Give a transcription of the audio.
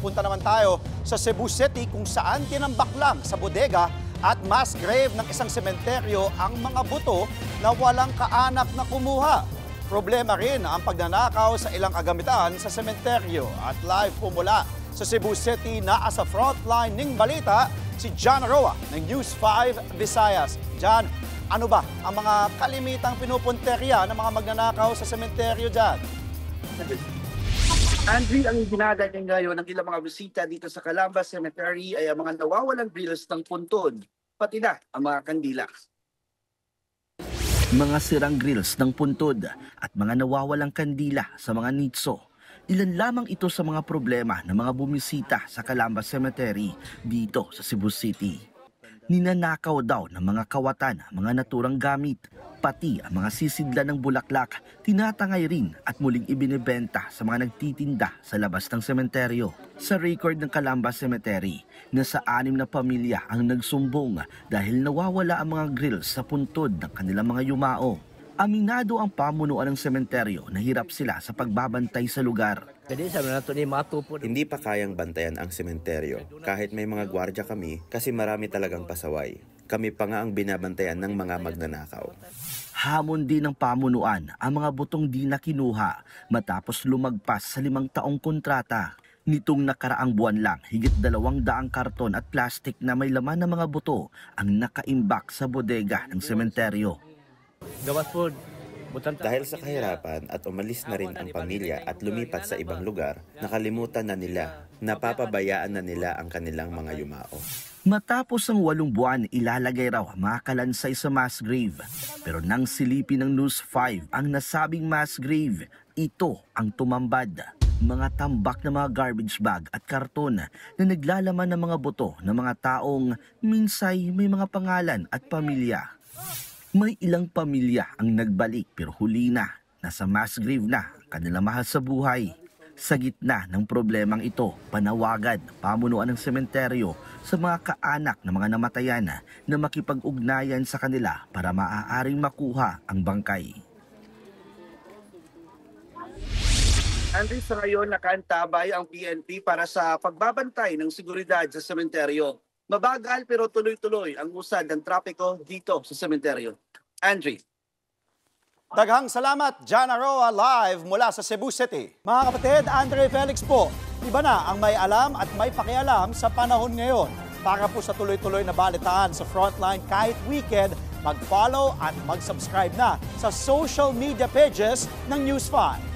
punta naman tayo sa Cebu City kung saan tinambak lang sa bodega at mass grave ng isang sementeryo ang mga buto na walang kaanak na kumuha. Problema rin ang pagnanakaw sa ilang kagamitan sa sementeryo. At live po mula sa Cebu City na sa frontline ng balita, si John Roa ng News 5 Visayas. John, ano ba ang mga kalimitang pinupunterya ng mga magnanakaw sa sementeryo dyan? Andre, ang dinadagan ngayon ng ilang mga bisita dito sa Calamba Cemetery ay ang mga nawawalang grills ng puntod, pati na ang mga kandila. Mga sirang grills ng puntod at mga nawawalang kandila sa mga nitso. Ilan lamang ito sa mga problema ng mga bumisita sa Calamba Cemetery dito sa Cebu City. Ninanakaw daw ng mga kawatan, mga naturang gamit, pati ang mga sisidla ng bulaklak, tinatangay rin at muling ibinebenta sa mga nagtitinda sa labas ng sementeryo. Sa record ng Calamba Cemetery, nasa 6 na pamilya ang nagsumbong dahil nawawala ang mga grills sa puntod ng kanilang mga yumao. Aminado ang pamunuan ng sementeryo na hirap sila sa pagbabantay sa lugar. Hindi pa kayang bantayan ang sementeryo kahit may mga gwardya kami kasi marami talagang pasaway. Kami pa nga ang binabantayan ng mga magnanakaw. Hamon din ng pamunuan ang mga butong di na kinuha matapos lumagpas sa 5 taong kontrata. Nitong nakaraang buwan lang, higit 200 karton at plastik na may laman ng mga buto ang nakaimbak sa bodega ng sementeryo. Dahil sa kahirapan at umalis na rin ang pamilya at lumipat sa ibang lugar, nakalimutan na nila, napapabayaan na nila ang kanilang mga yumao. Matapos ang 8 buwan, ilalagay raw mga kalansay sa mass grave. Pero nang silipin ng News 5 ang nasabing mass grave, ito ang tumambad. Mga tambak na mga garbage bag at karton na naglalaman ng mga buto ng mga taong minsay may mga pangalan at pamilya. May ilang pamilya ang nagbalik pero huli na, nasa mass grave na kanilang mahal sa buhay. Sa gitna ng problemang ito, panawagan pamunuan ng sementeryo sa mga kaanak ng mga namatayan na makipag-ugnayan sa kanila para maaaring makuha ang bangkay. Andre, sa ngayon nakaantabay ang PNP para sa pagbabantay ng seguridad sa sementeryo. Mabagal pero tuloy-tuloy ang usad ng trapiko dito sa sementeryo. Andre. Daghang salamat, John Roa, live mula sa Cebu City. Mga kapatid, Andre Felix po, iba na ang may alam at may pakialam sa panahon ngayon. Para po sa tuloy-tuloy na balitaan sa Frontline kahit weekend, mag-follow at mag-subscribe na sa social media pages ng News 5.